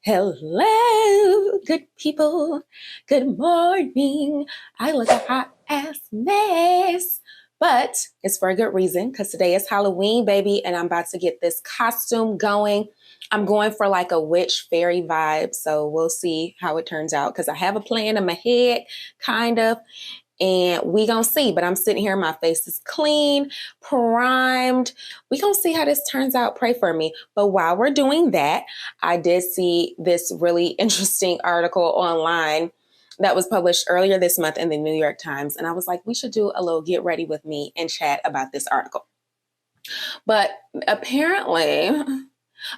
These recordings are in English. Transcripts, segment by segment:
Hello, good people. Good morning. I look a hot ass mess, but it's for a good reason because today is Halloween, baby, and I'm about to get this costume going. I'm going for like a witch fairy vibe, so we'll see how it turns out because I have a plan in my head, kind of. And we gonna see, but I'm sitting here, my face is clean, primed. We gonna see how this turns out. Pray for me. But while we're doing that, I did see this really interesting article online that was published earlier this month in the New York Times. And I was like, we should do a little get ready with me and chat about this article. But apparently,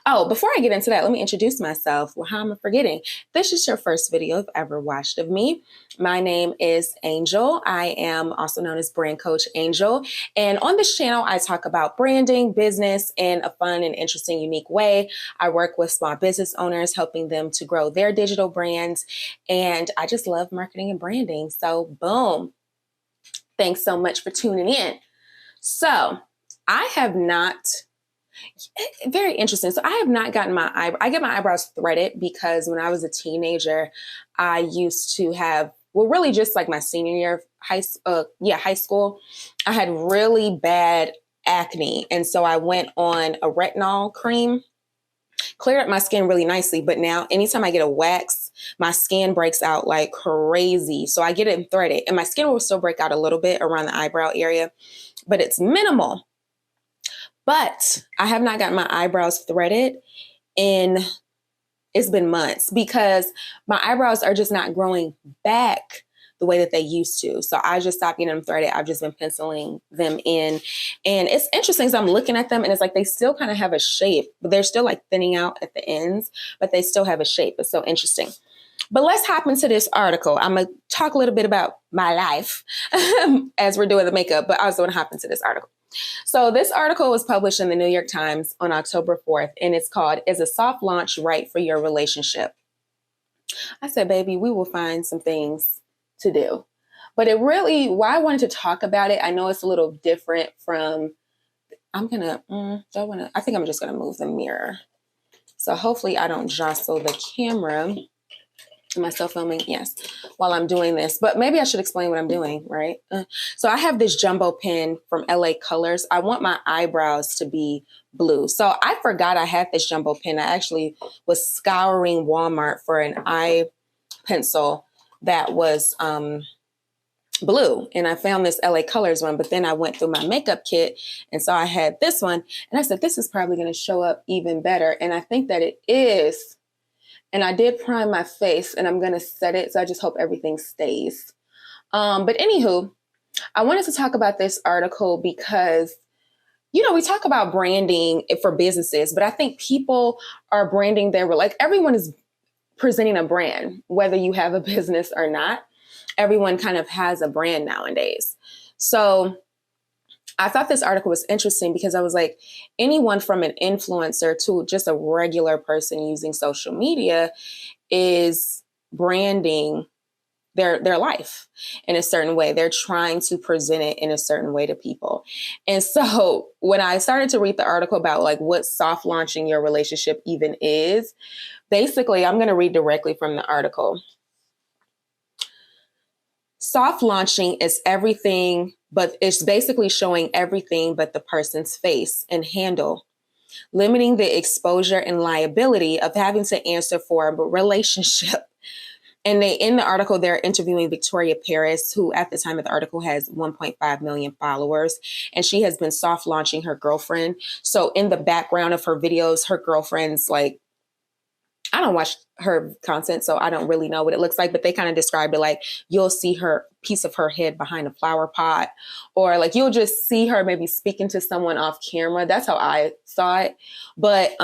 oh, before I get into that, let me introduce myself. Well, how am I forgetting? This is your first video you've ever watched of me. My name is Angel. I am also known as Brand Coach Angel. And on this channel, I talk about branding, business in a fun and interesting, unique way. I work with small business owners, helping them to grow their digital brands. And I just love marketing and branding. So boom. Thanks so much for tuning in. So I have not... Very interesting. So I have not gotten I get my eyebrows threaded because when I was a teenager, I used to have, well, really just like my senior year of high school, I had really bad acne. And so I went on a retinol cream, cleared up my skin really nicely. But now anytime I get a wax, my skin breaks out like crazy. So I get it threaded and my skin will still break out a little bit around the eyebrow area, but it's minimal. But I have not gotten my eyebrows threaded it's been months because my eyebrows are just not growing back the way that they used to. So I just stopped getting them threaded. I've just been penciling them in. And it's interesting. So I'm looking at them and it's like they still kind of have a shape, but they're still like thinning out at the ends, but they still have a shape. It's so interesting. But let's hop into this article. I'm going to talk a little bit about my life as we're doing the makeup, but I also want to hop into this article. So this article was published in the New York Times on October 4th, and it's called, "Is a Soft Launch Right for Your Relationship?" I said, baby, we will find some things to do. But it really, why I wanted to talk about it, I know it's a little different from, I think I'm just going to move the mirror. So hopefully I don't jostle the camera. Am I still filming? Yes, while I'm doing this. But maybe I should explain what I'm doing, right? So I have this jumbo pen from LA Colors. I want my eyebrows to be blue. So I forgot I had this jumbo pen. I actually was scouring Walmart for an eye pencil that was blue. And I found this LA Colors one, but then I went through my makeup kit. And so I had this one. And I said, this is probably going to show up even better. And I think that it is. And I did prime my face and I'm going to set it. So I just hope everything stays. But anywho, I wanted to talk about this article because, we talk about branding for businesses, but I think people are branding everyone is presenting a brand, whether you have a business or not. Everyone kind of has a brand nowadays. So I thought this article was interesting because I was like, anyone from an influencer to just a regular person using social media is branding their life in a certain way. They're trying to present it in a certain way to people. And so when I started to read the article about like what soft launching your relationship even is, basically, I'm going to read directly from the article. Soft launching is everything, but it's basically showing everything but the person's face and handle, limiting the exposure and liability of having to answer for a relationship. And in the article, they're interviewing Victoria Paris, who at the time of the article has 1.5 million followers. And she has been soft launching her girlfriend. So in the background of her videos, her girlfriend's like, I don't watch her content, so I don't really know what it looks like, but they kind of described it like you'll see her piece of her head behind a flower pot, or like you'll just see her maybe speaking to someone off camera. That's how I saw it. But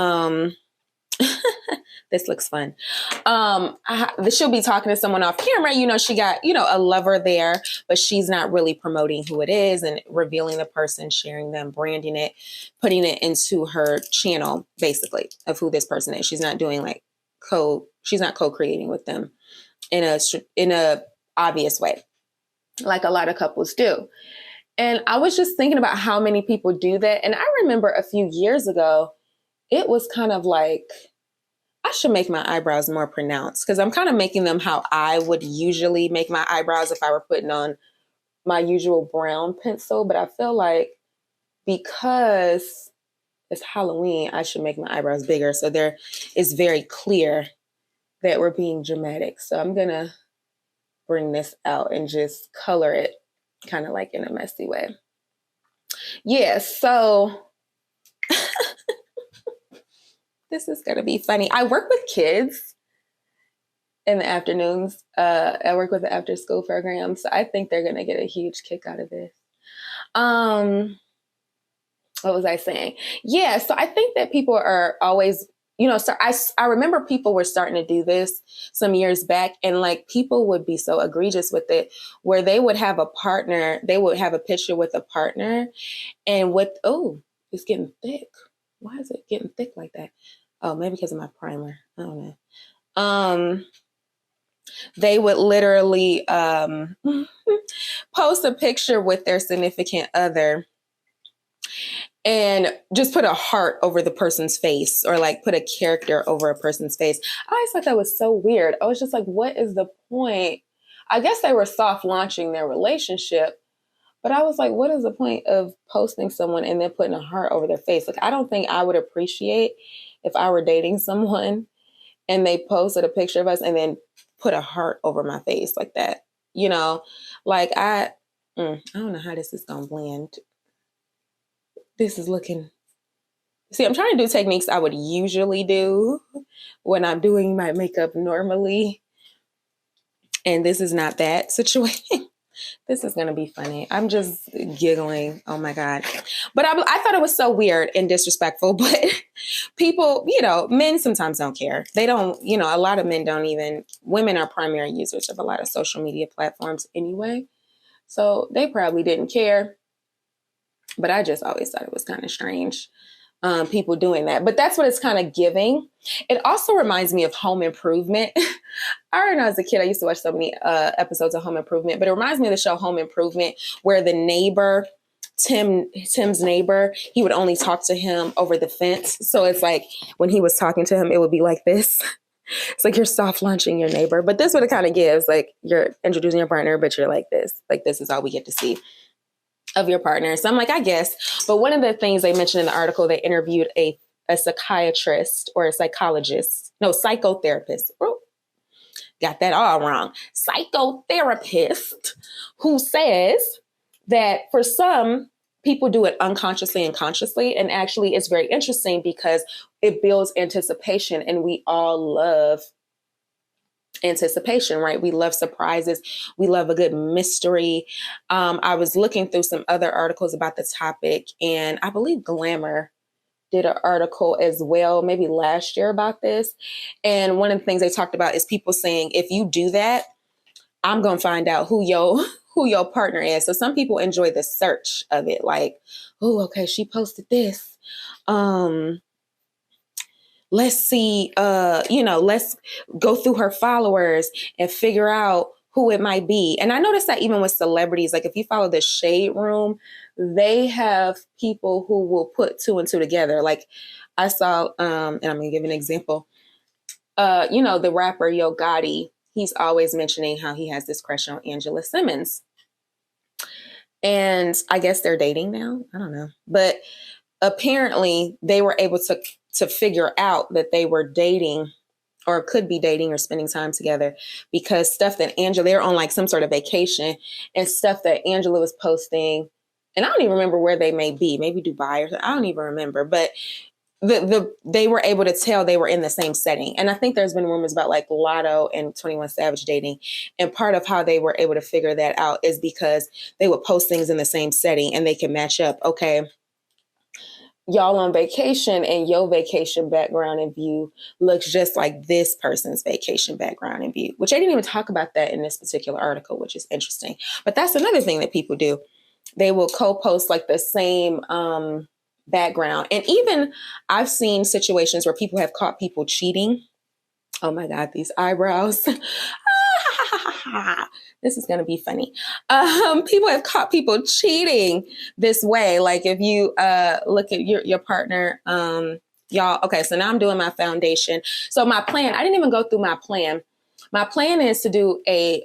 this looks fun. She'll be talking to someone off camera. She got, a lover there, but she's not really promoting who it is and revealing the person, sharing them, branding it, putting it into her channel, basically, of who this person is. She's not doing like she's not co-creating with them in a obvious way, like a lot of couples do. And I was just thinking about how many people do that. And I remember a few years ago, it was kind of like I should make my eyebrows more pronounced because I'm kind of making them how I would usually make my eyebrows if I were putting on my usual brown pencil. But I feel like because it's Halloween, I should make my eyebrows bigger. So there is very clear that we're being dramatic. So I'm going to bring this out and just color it kind of like in a messy way. Yeah, so this is going to be funny. I work with kids in the afternoons. I work with the after school program. So I think they're going to get a huge kick out of this. What was I saying? Yeah, so I think that people are always, so I remember people were starting to do this some years back, and like people would be so egregious with it, where they would have a partner, they would have a picture with a partner, and it's getting thick. Why is it getting thick like that? Oh, maybe because of my primer. I don't know. They would literally post a picture with their significant other and just put a heart over the person's face, or like put a character over a person's face. I always thought that was so weird. I was just like, what is the point? I guess they were soft launching their relationship, but I was like, what is the point of posting someone and then putting a heart over their face? Like, I don't think I would appreciate if I were dating someone and they posted a picture of us and then put a heart over my face like that. Like I don't know how this is going to blend. This is looking... See, I'm trying to do techniques I would usually do when I'm doing my makeup normally. And this is not that situation. This is going to be funny. I'm just giggling. Oh my God. But I thought it was so weird and disrespectful, but people, men sometimes don't care. They don't, a lot of men don't even, women are primary users of a lot of social media platforms anyway. So they probably didn't care. But I just always thought it was kind of strange, people doing that. But that's what it's kind of giving. It also reminds me of Home Improvement. I remember as a kid, I used to watch so many episodes of Home Improvement, but it reminds me of the show Home Improvement, where the neighbor, Tim's neighbor, he would only talk to him over the fence. So it's like when he was talking to him, it would be like this. It's like you're soft launching your neighbor. But this what it kind of gives, like you're introducing your partner, but you're like this. Like this is all we get to see of your partner. So I'm like, I guess. But one of the things they mentioned in the article, they interviewed a psychiatrist or a psychologist. No, psychotherapist. Oh, got that all wrong. Psychotherapist, who says that for some, people do it unconsciously and consciously. And actually, it's very interesting because it builds anticipation, and we all love anticipation, right? We love surprises. We love a good mystery. I was looking through some other articles about the topic, and I believe Glamour did an article as well, maybe last year, about this. And one of the things they talked about is people saying, if you do that, I'm going to find out who your partner is. So some people enjoy the search of it. Like, oh, okay, she posted this. Let's see, let's go through her followers and figure out who it might be. And I noticed that even with celebrities, like if you follow the Shade Room, they have people who will put two and two together. Like I saw, and I'm going to give an example. The rapper Yo Gotti, he's always mentioning how he has this crush on Angela Simmons. And I guess they're dating now. I don't know. But apparently they were able to figure out that they were dating or could be dating or spending time together because stuff that they're on like some sort of vacation, and stuff that Angela was posting. And I don't even remember where they may be, maybe Dubai or something. I don't even remember, but they were able to tell they were in the same setting. And I think there's been rumors about like Lotto and 21 Savage dating. And part of how they were able to figure that out is because they would post things in the same setting and they can match up. Okay, y'all on vacation and your vacation background and view looks just like this person's vacation background and view, which I didn't even talk about that in this particular article, which is interesting. But that's another thing that people do. They will co-post like the same background. And even I've seen situations where people have caught people cheating. Oh my God, these eyebrows. This is going to be funny. People have caught people cheating this way. Like if you look at your partner, y'all. Okay, so now I'm doing my foundation. So my plan, I didn't even go through my plan. My plan is to do a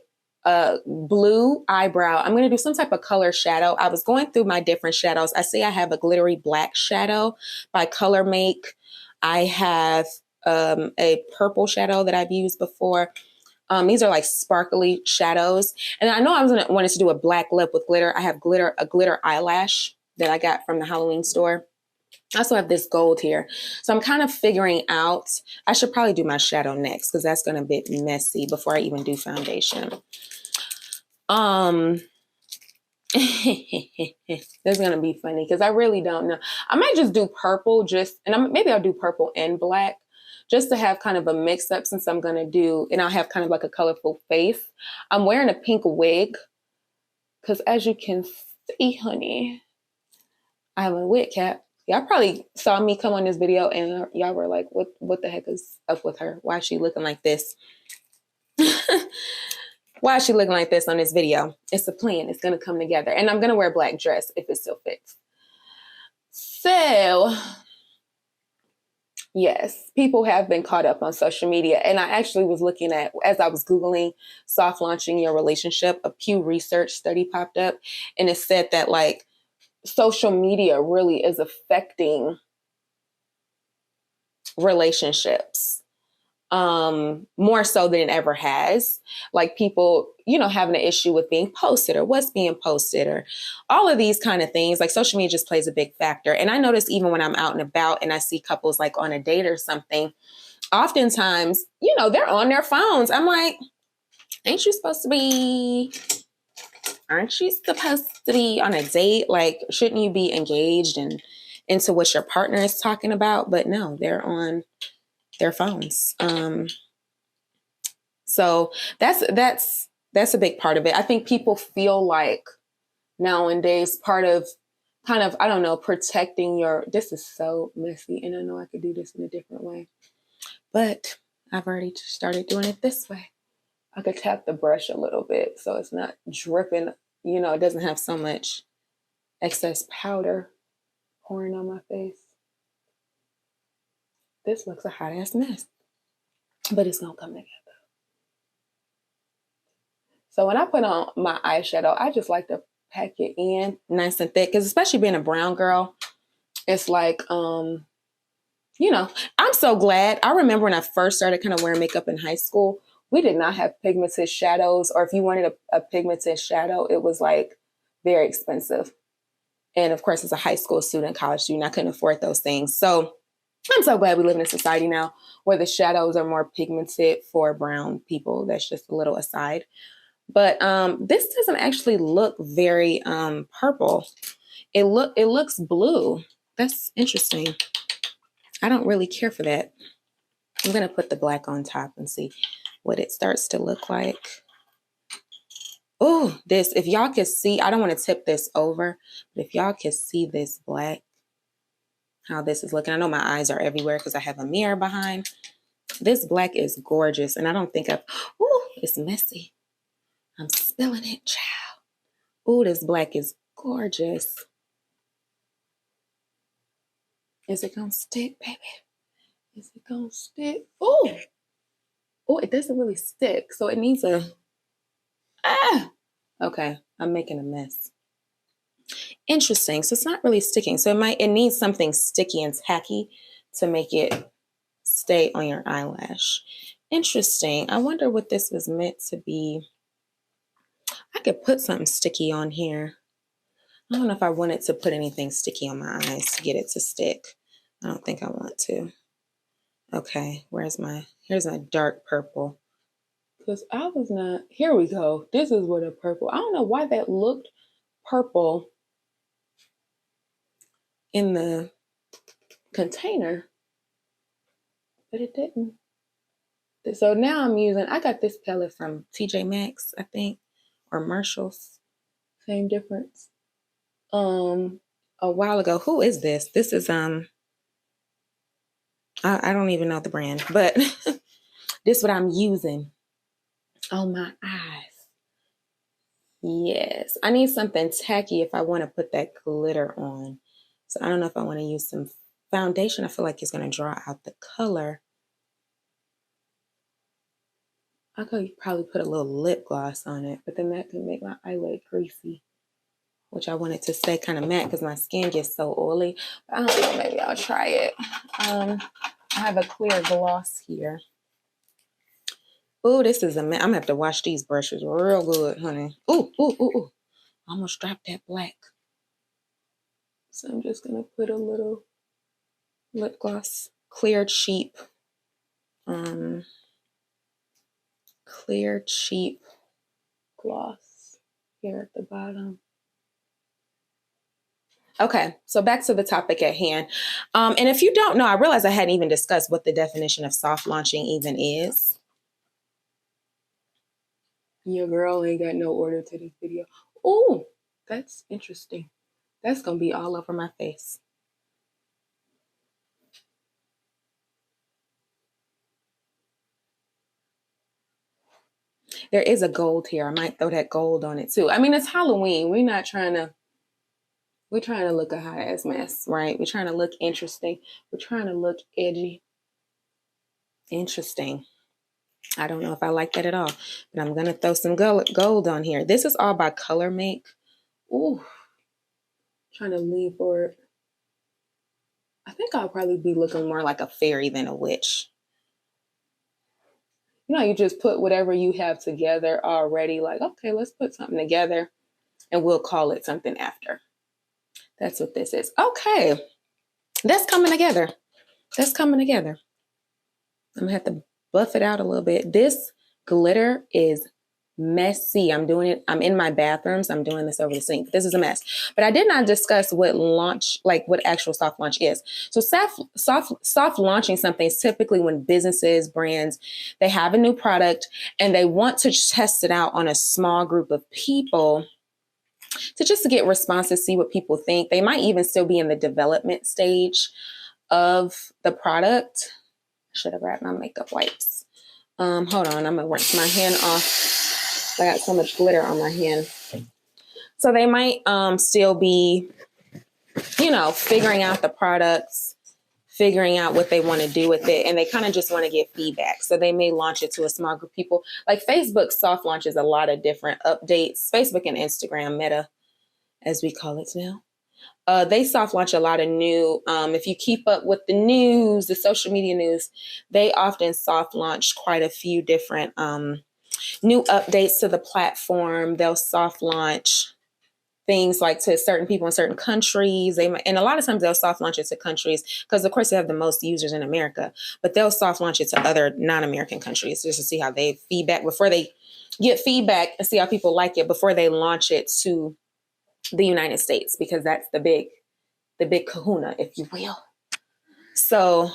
blue eyebrow. I'm going to do some type of color shadow. I was going through my different shadows. I see I have a glittery black shadow by Color Make. I have a purple shadow that I've used before. These are like sparkly shadows. And I know I was going to want to do a black lip with glitter. I have a glitter eyelash that I got from the Halloween store. I also have this gold here. So I'm kind of figuring out, I should probably do my shadow next because that's going to be messy before I even do foundation. This is going to be funny because I really don't know. I might just do purple maybe I'll do purple and black just to have kind of a mix up since I'm going to do, and I'll have kind of like a colorful face. I'm wearing a pink wig because as you can see, honey, I have a wig cap. Y'all probably saw me come on this video and y'all were like, what the heck is up with her? Why is she looking like this? Why is she looking like this on this video? It's a plan. It's going to come together. And I'm going to wear a black dress if it still fits. So, yes, people have been caught up on social media. And I actually was looking at, as I was Googling soft launching your relationship, a Pew Research study popped up. And it said that like social media really is affecting relationships more so than it ever has. Like people, having an issue with being posted or what's being posted or all of these kind of things. Like social media just plays a big factor. And I notice even when I'm out and about and I see couples like on a date or something, oftentimes, they're on their phones. I'm like, aren't you supposed to be on a date? Like, shouldn't you be engaged and into what your partner is talking about? But no, they're on their phones. So that's a big part of it. I think people feel like nowadays part of kind of, I don't know, protecting this is so messy. And I know I could do this in a different way, but I've already started doing it this way. I could tap the brush a little bit so it's not dripping, it doesn't have so much excess powder pouring on my face. This looks a hot ass mess, but it's gonna come together. So when I put on my eyeshadow, I just like to pack it in nice and thick, because especially being a brown girl, it's like, I'm so glad. I remember when I first started kind of wearing makeup in high school, we did not have pigmented shadows, or if you wanted a pigmented shadow, it was like very expensive. And of course, as a high school student, college student, I couldn't afford those things. So I'm so glad we live in a society now where the shadows are more pigmented for brown people. That's just a little aside. But this doesn't actually look very purple. It looks blue. That's interesting. I don't really care for that. I'm going to put the black on top and see what it starts to look like. Oh, if y'all can see, I don't want to tip this over, but if y'all can see this black, how this is looking. I know my eyes are everywhere because I have a mirror behind. This black is gorgeous. And I don't think it's messy. I'm spilling it, child. Oh, this black is gorgeous. Is it gonna stick, baby? Is it gonna stick? Oh, it doesn't really stick. So it needs okay, I'm making a mess. Interesting. So it's not really sticking. So it needs something sticky and tacky to make it stay on your eyelash. Interesting. I wonder what this was meant to be. I could put something sticky on here. I don't know if I wanted to put anything sticky on my eyes to get it to stick. I don't think I want to. Okay, here's my dark purple. Because I was not, here we go. This is what a purple, I don't know why that looked purple in the container, but it didn't. So now I got this palette from TJ Maxx, I think, or Marshall's, same difference. A while ago. Who is this? This is I don't even know the brand, but this is what I'm using on my eyes. Yes, I need something tacky if I want to put that glitter on. So I don't know if I want to use some foundation, I feel like it's going to draw out the color. I could probably put a little lip gloss on it, but then that could make my eyelid greasy, which I wanted to stay kind of matte because my skin gets so oily. But I don't know, maybe I'll try it. I have a clear gloss here. Oh, this is a matte. I'm going to have to wash these brushes real good, honey. Ooh, ooh, ooh, ooh. I almost dropped that black. So I'm just going to put a little lip gloss. Clear, cheap gloss here at the bottom. Okay, so back to the topic at hand. And if you don't know, I realized I hadn't even discussed what the definition of soft launching even is. Your girl ain't got no order to this video. Oh, that's interesting. That's going to be all over my face. There is a gold here. I might throw that gold on it too. I mean, it's Halloween. We're trying to look a hot ass mess, right? We're trying to look interesting. We're trying to look edgy. Interesting. I don't know if I like that at all, but I'm going to throw some gold on here. This is all by Color Make. Ooh, trying to lean forward. I think I'll probably be looking more like a fairy than a witch. You know, you just put whatever you have together already, like, okay, let's put something together and we'll call it something after. That's what this is. Okay, that's coming together. That's coming together. I'm going to have to buff it out a little bit. This glitter is messy. I'm doing it. I'm in my bathrooms. I'm doing this over the sink. This is a mess. But I did not discuss what actual soft launch is. So soft launching something is typically when businesses, brands, they have a new product and they want to test it out on a small group of people to get responses, see what people think. They might even still be in the development stage of the product. I should have grabbed my makeup wipes. Hold on. I'm going to rinse my hand off. I got so much glitter on my hand. So they might still be, figuring out the products, figuring out what they want to do with it. And they kind of just want to get feedback. So they may launch it to a small group of people. Like Facebook soft launches a lot of different updates. Facebook and Instagram, Meta, as we call it now. They soft launch a lot of new, if you keep up with the news, the social media news, they often soft launch quite a few different new updates to the platform. They'll soft launch things like to certain people in certain countries. And a lot of times they'll soft launch it to countries because, of course, they have the most users in America, but they'll soft launch it to other non-American countries just to see how they feedback before they get feedback and see how people like it before they launch it to the United States, because that's the big kahuna, if you will. So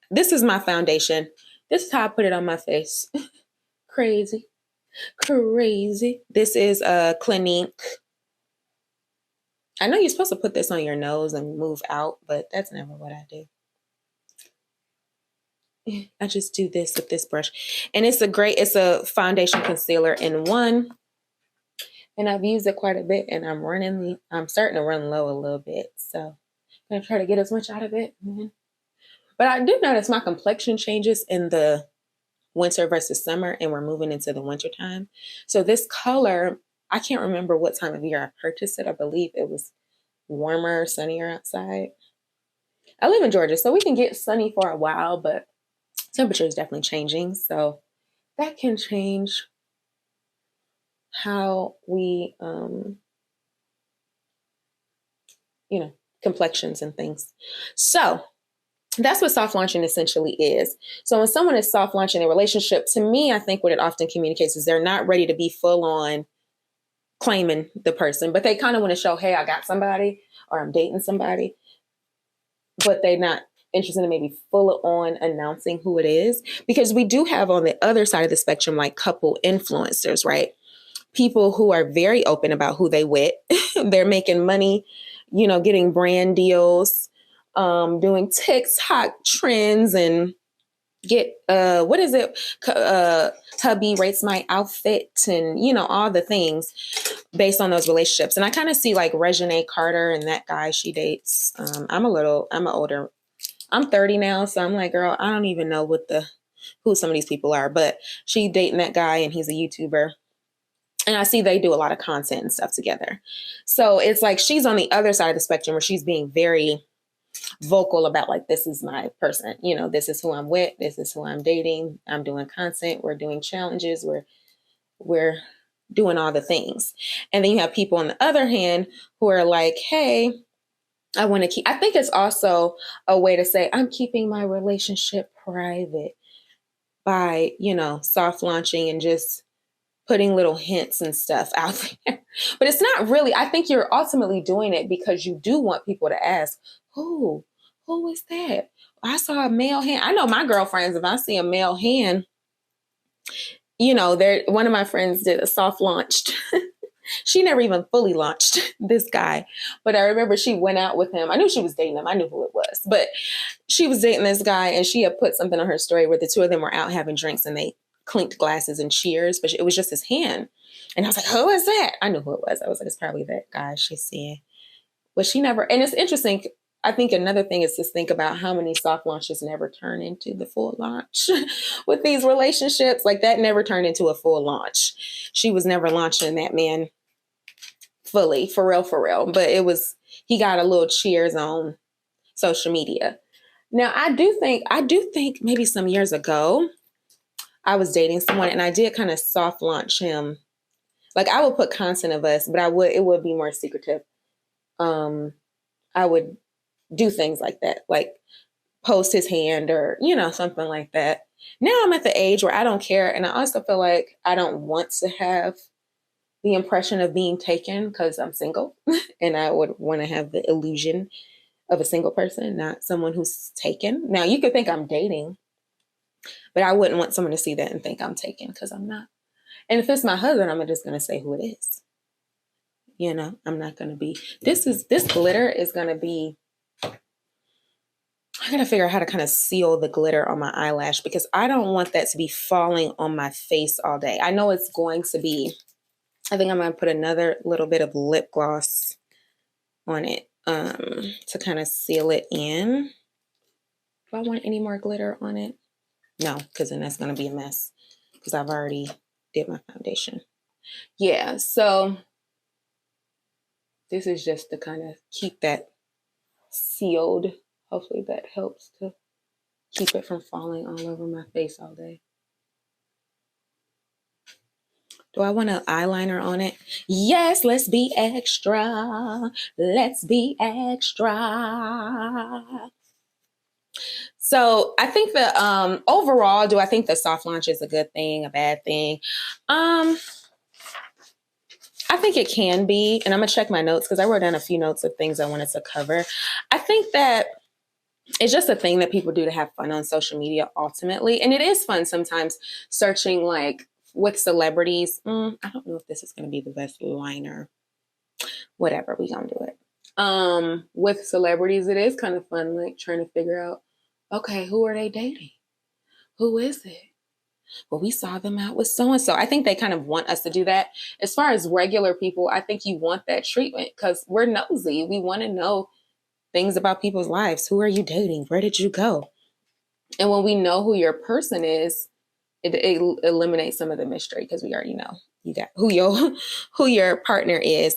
this is my foundation. This is how I put it on my face. Crazy. This is a Clinique. I know you're supposed to put this on your nose and move out, but that's never what I do. I just do this with this brush. And it's a foundation concealer in one. And I've used it quite a bit, and I'm starting to run low a little bit. So I'm going to try to get as much out of it. But I do notice my complexion changes in the winter versus summer, and we're moving into the winter time. So this color, I can't remember what time of year I purchased it. I believe it was warmer, sunnier outside. I live in Georgia, so we can get sunny for a while, but temperature is definitely changing. So that can change how we, complexions and things. So that's what soft launching essentially is. So when someone is soft launching a relationship, to me, I think what it often communicates is they're not ready to be full on claiming the person, but they kind of want to show, hey, I got somebody or I'm dating somebody, but they're not interested in maybe full on announcing who it is, because we do have on the other side of the spectrum, like couple influencers, right? People who are very open about who they with. They're making money, getting brand deals, doing TikTok trends and get, hubby rates my outfit and, all the things based on those relationships. And I kind of see like Reginae Carter and that guy she dates. I'm an older I'm 30 now, so I'm like, girl, I don't even know who some of these people are, but she dating that guy and he's a YouTuber. And I see they do a lot of content and stuff together. So it's like she's on the other side of the spectrum where she's being very vocal about like, this is my person, this is who I'm with, this is who I'm dating, I'm doing content, we're doing challenges, we're doing all the things. And then you have people on the other hand who are like, hey, I think it's also a way to say I'm keeping my relationship private by, soft launching and just putting little hints and stuff out there. But it's not really, I think you're ultimately doing it because you do want people to ask, who is that? I saw a male hand. I know my girlfriends, if I see a male hand, one of my friends did a soft launched. She never even fully launched this guy. But I remember she went out with him. I knew she was dating him. I knew who it was. But she was dating this guy and she had put something on her story where the two of them were out having drinks and they clinked glasses and cheers, but it was just his hand. And I was like, who is that? I knew who it was. I was like, it's probably that guy she's seeing. But she never, and it's interesting. I think another thing is to think about how many soft launches never turn into the full launch with these relationships. Like that never turned into a full launch. She was never launching that man fully, for real. But he got a little cheers on social media. Now, I do think maybe some years ago, I was dating someone and I did kind of soft launch him. Like I would put content of us, but it would be more secretive. I would do things like that, like post his hand or, something like that. Now I'm at the age where I don't care. And I also feel like I don't want to have the impression of being taken because I'm single and I would want to have the illusion of a single person, not someone who's taken. Now you could think I'm dating, but I wouldn't want someone to see that and think I'm taken because I'm not. And if it's my husband, I'm just going to say who it is. I'm not going to be, this glitter is going to be, I got to figure out how to kind of seal the glitter on my eyelash because I don't want that to be falling on my face all day. I know it's going to be, I think I'm going to put another little bit of lip gloss on it to kind of seal it in. Do I want any more glitter on it? No, because then that's going to be a mess because I've already did my foundation. Yeah, so this is just to kind of keep that sealed. Hopefully that helps to keep it from falling all over my face all day. Do I want an eyeliner on it? Yes, let's be extra. Let's be extra. So I think the overall, do I think the soft launch is a good thing, a bad thing? I think it can be, and I'm gonna check my notes because I wrote down a few notes of things I wanted to cover. I think that it's just a thing that people do to have fun on social media ultimately. And it is fun sometimes searching like with celebrities. I don't know if this is going to be the best liner. Whatever, we gonna do it. With celebrities, it is kind of fun, like trying to figure out, okay, who are they dating? Who is it? Well, we saw them out with so-and-so. I think they kind of want us to do that. As far as regular people, I think you want that treatment because we're nosy. We want to know things about people's lives. Who are you dating? Where did you go? And when we know who your person is, it eliminates some of the mystery because we already know you got who your partner is.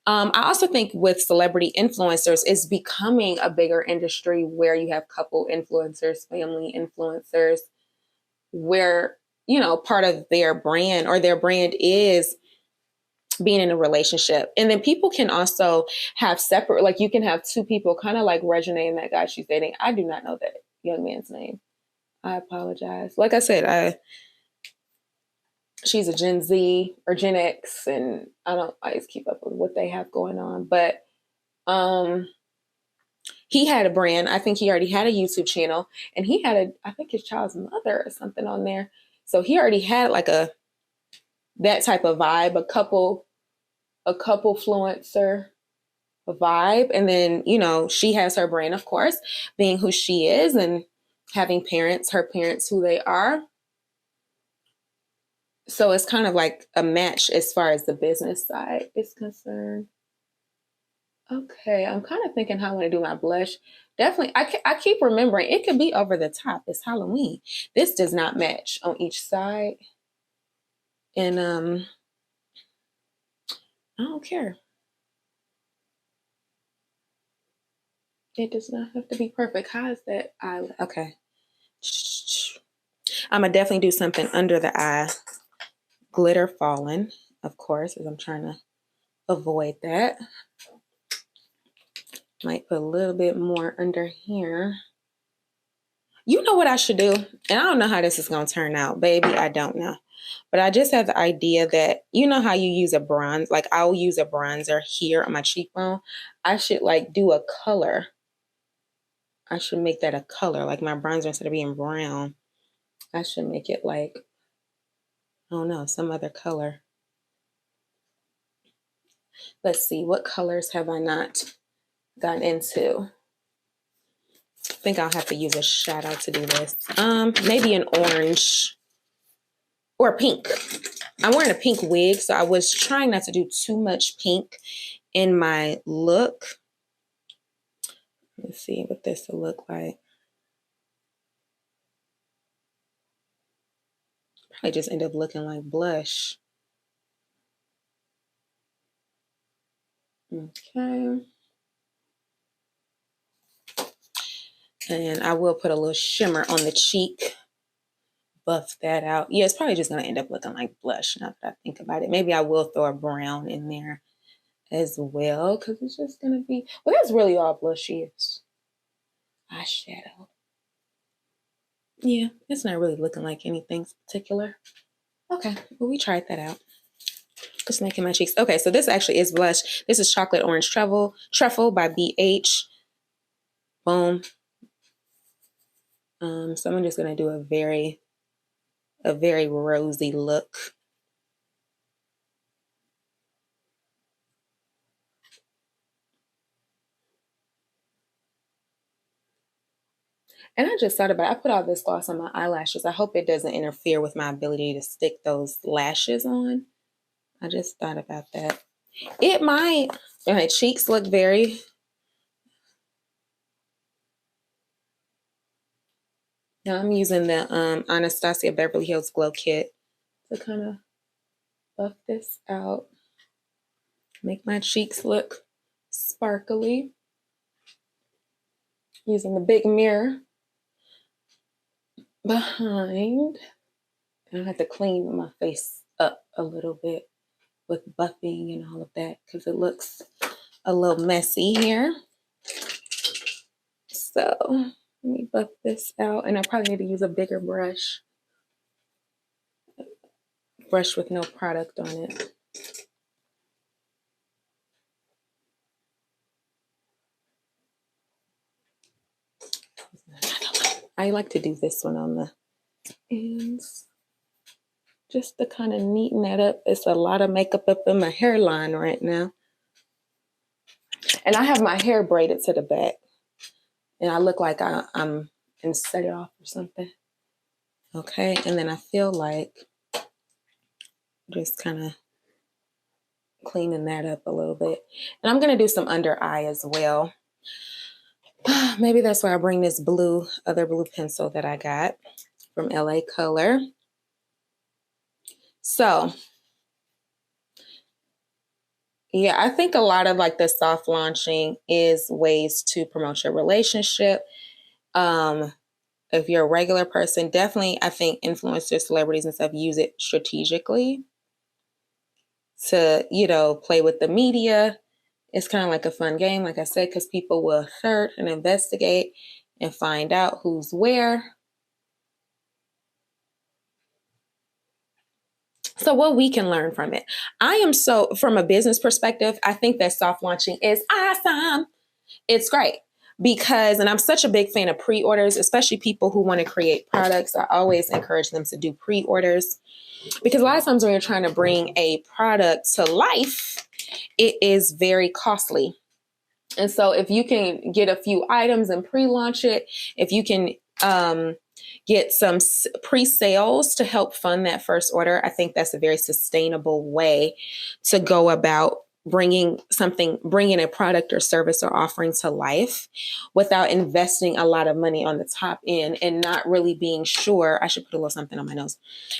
I also think with celebrity influencers, it's becoming a bigger industry where you have couple influencers, family influencers, where, part of their brand or their brand is being in a relationship. And then people can also have separate, like you can have two people, kind of like Reginae and that guy she's dating. I do not know that young man's name. I apologize. Like I said, she's a Gen Z or Gen X, and I don't always keep up with what they have going on. But he had a brand. I think he already had a YouTube channel, and he had I think his child's mother or something on there. So he already had like that type of vibe, a couple influencer vibe. And then, she has her brand, of course, being who she is and having her parents who they are. So it's kind of like a match as far as the business side is concerned. Okay, I'm kind of thinking how I want to do my blush. definitely. I keep remembering it could be over the top. It's Halloween. This does not match on each side. And I don't care. It does not have to be perfect. How is that eye? Okay. I'm gonna definitely do something under the eye. Glitter falling, of course, as I'm trying to avoid that. Might put a little bit more under here. You know what I should do? And I don't know how this is gonna turn out, baby. I don't know. But I just have the idea that, you know how you use a bronze, like I'll use a bronzer here on my cheekbone. I should like do a color. I should make that a color, like my bronzer, instead of being brown, I should make it like, I don't know, some other color. Let's see, what colors have I not gotten into? I think I'll have to use a shadow to do this. Maybe an orange or pink. I'm wearing a pink wig, so I was trying not to do too much pink in my look. Let's see what this will look like. Probably just end up looking like blush. Okay. And I will put a little shimmer on the cheek. Buff that out. Yeah, it's probably just going to end up looking like blush now that I think about it. Maybe I will throw a brown in there as well, because it's just going to be, well, that's really all blush is. Eyeshadow. Yeah, it's not really looking like anything particular. Okay, well, we tried that out. Just making my cheeks. Okay, so this actually is blush. This is Chocolate Orange Truffle by BH. Boom. So I'm just going to do a very rosy look. And I just thought about it. I put all this gloss on my eyelashes. I hope it doesn't interfere with my ability to stick those lashes on. I just thought about that. It might. My cheeks look very... Now I'm using the Anastasia Beverly Hills Glow Kit to kind of buff this out. Make my cheeks look sparkly. Using the big mirror behind. And I have to clean my face up a little bit with buffing and all of that because it looks a little messy here. So let me buff this out, and I probably need to use a bigger brush. Brush with no product on it. I like to do this one on the ends. Just to kind of neaten that up. It's a lot of makeup up in my hairline right now. And I have my hair braided to the back. And I look like I'm in set it off or something. Okay, and then I feel like just kind of cleaning that up a little bit. And I'm going to do some under eye as well. Maybe that's why I bring this other blue pencil that I got from LA Color. So, yeah, I think a lot of like the soft launching is ways to promote your relationship. If you're a regular person, definitely, I think influencers, celebrities and stuff use it strategically to, play with the media. It's kind of like a fun game, like I said, because people will search and investigate and find out who's where. So what we can learn from it. From a business perspective, I think that soft launching is awesome. It's great because, and I'm such a big fan of pre-orders, especially people who want to create products. I always encourage them to do pre-orders because a lot of times when you're trying to bring a product to life, it is very costly. And so if you can get a few items and pre-launch it, if you can get some pre-sales to help fund that first order, I think that's a very sustainable way to go about bringing a product or service or offering to life without investing a lot of money on the top end and not really being sure. I should put a little something on my nose,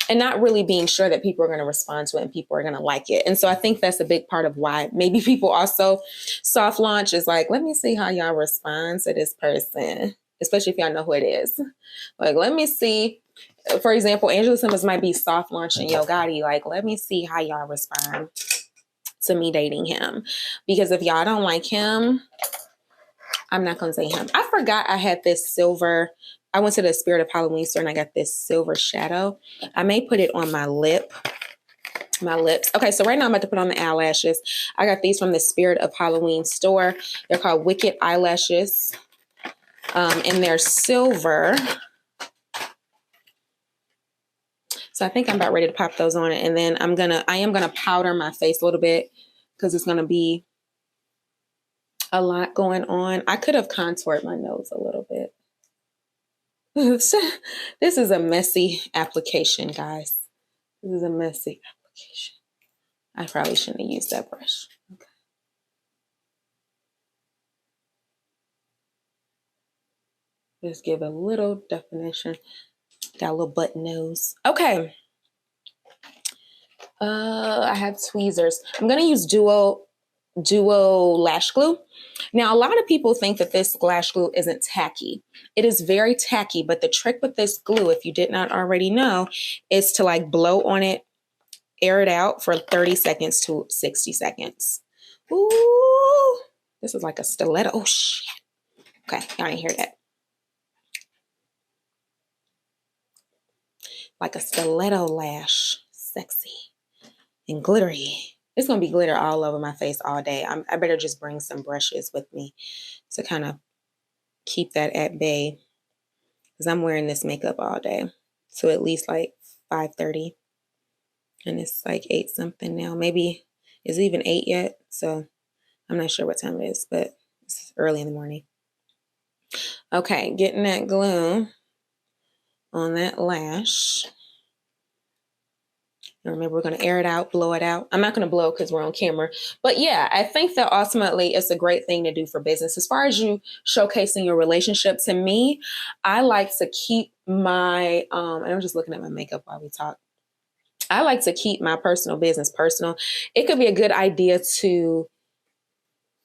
and not really being sure that people are going to respond to it and people are going to like it. And so I think that's a big part of why maybe people also soft launch is like, let me see how y'all respond to this person, especially if y'all know who it is. Like, let me see. For example, Angela Simmons might be soft launching Yo Gotti. Like, let me see how y'all respond to me dating him. Because if y'all don't like him, I'm not going to say him. I forgot I had this silver. I went to the Spirit of Halloween store and I got this silver shadow. I may put it on my lips. Okay, so right now I'm about to put on the eyelashes. I got these from the Spirit of Halloween store. They're called Wicked Eyelashes. And they're silver. So I think I'm about ready to pop those on. And then I am gonna powder my face a little bit because it's gonna be a lot going on. I could have contoured my nose a little bit. This is a messy application, guys. This is a messy application. I probably shouldn't have used that brush. Okay. Just give a little definition. Got a little button nose. Okay. I have tweezers. I'm going to use Duo lash glue. Now, a lot of people think that this lash glue isn't tacky. It is very tacky, but the trick with this glue, if you did not already know, is to like blow on it, air it out for 30 seconds to 60 seconds. Ooh, this is like a stiletto. Oh, shit. Okay, y'all ain't hear that. Like a stiletto lash. Sexy and glittery. It's going to be glitter all over my face all day. I better just bring some brushes with me to kind of keep that at bay because I'm wearing this makeup all day. So at least like 5:30. And it's like 8 something now. Maybe is it even 8 yet? So I'm not sure what time it is, but it's early in the morning. Okay, getting that glue on that lash. And remember, we're going to air it out, blow it out. I'm not going to blow because we're on camera. But yeah, I think that ultimately it's a great thing to do for business. As far as you showcasing your relationship, to me, I like to keep my, and I'm just looking at my makeup while we talk. I like to keep my personal business personal. It could be a good idea to,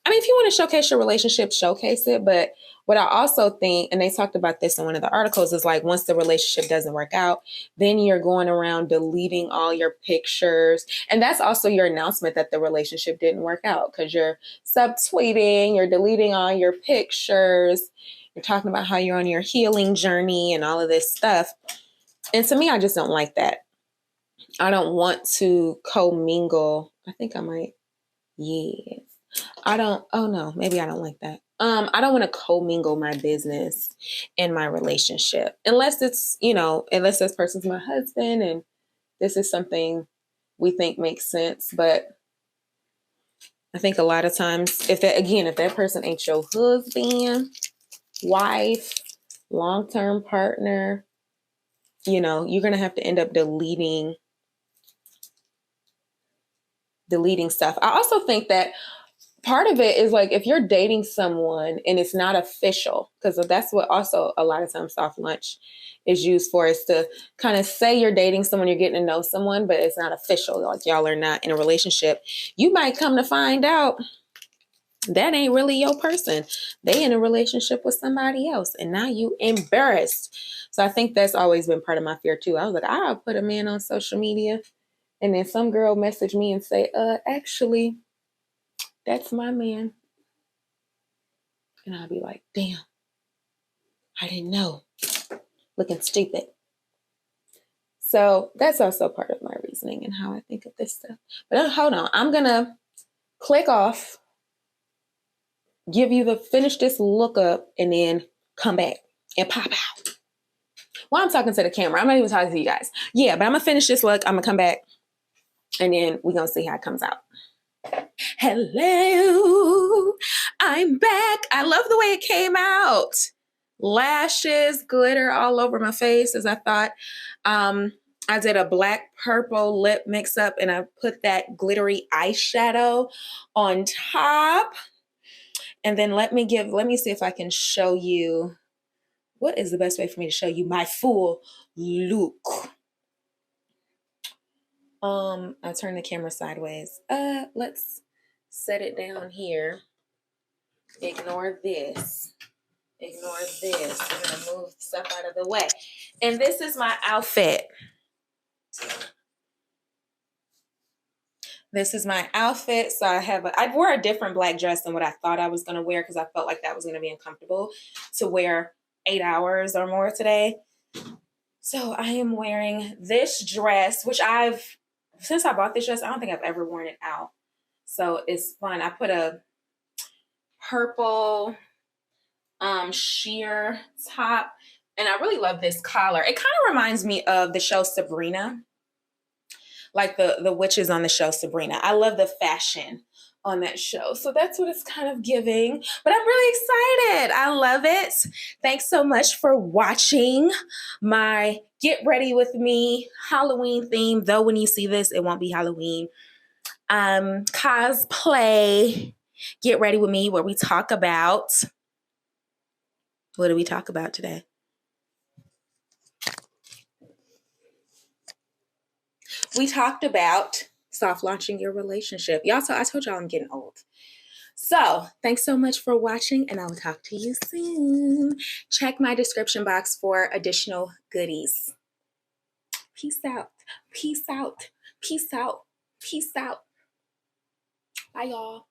I mean, if you want to showcase your relationship, showcase it. But what I also think, and they talked about this in one of the articles, is like once the relationship doesn't work out, then you're going around deleting all your pictures. And that's also your announcement that the relationship didn't work out because you're subtweeting, you're deleting all your pictures, you're talking about how you're on your healing journey and all of this stuff. And to me, I just don't like that. I don't want to commingle. I think I might. Yeah. Oh no, maybe I don't like that. I don't want to commingle my business and my relationship unless it's, unless this person's my husband and this is something we think makes sense. But I think a lot of times if that person ain't your husband, wife, long-term partner, you're going to have to end up deleting stuff. I also think that part of it is like if you're dating someone and it's not official, because that's what also a lot of times soft launch is used for, is to kind of say you're dating someone, you're getting to know someone, but it's not official. Like y'all are not in a relationship. You might come to find out that ain't really your person. They in a relationship with somebody else and now you embarrassed. So I think that's always been part of my fear too. I was like, I'll put a man on social media and then some girl message me and say, actually, that's my man. And I'll be like, damn, I didn't know. Looking stupid. So that's also part of my reasoning and how I think of this stuff. But hold on. I'm going to click off, finish this lookup, and then come back and pop out. Well, I'm talking to the camera. I'm not even talking to you guys. Yeah, but I'm going to finish this look. I'm going to come back, and then we're going to see how it comes out. Hello, I'm back. I love the way it came out. Lashes, glitter all over my face, as I thought. I did a black purple lip mix up and I put that glittery eyeshadow on top. And then let me see if I can show you, what is the best way for me to show you my full look? I'll turn the camera sideways. Let's set it down here. Ignore this. Ignore this. I'm gonna move stuff out of the way. And this is my outfit. This is my outfit. So I wore a different black dress than what I thought I was gonna wear because I felt like that was gonna be uncomfortable to wear 8 hours or more today. So I am wearing this dress, which since I bought this dress, I don't think I've ever worn it out. So it's fun. I put a purple sheer top, and I really love this collar. It kind of reminds me of the show Sabrina, like the witches on the show Sabrina. I love the fashion on that show. So that's what it's kind of giving. But I'm really excited. I love it. Thanks so much for watching my Get Ready With Me Halloween theme. Though when you see this, it won't be Halloween. Cosplay Get Ready With Me, where we talk about, what do we talk about today? We talked about soft launching your relationship. Y'all, so I told y'all I'm getting old. So thanks so much for watching, and I will talk to you soon. Check my description box for additional goodies. Peace out. Peace out. Peace out. Peace out. Bye, y'all.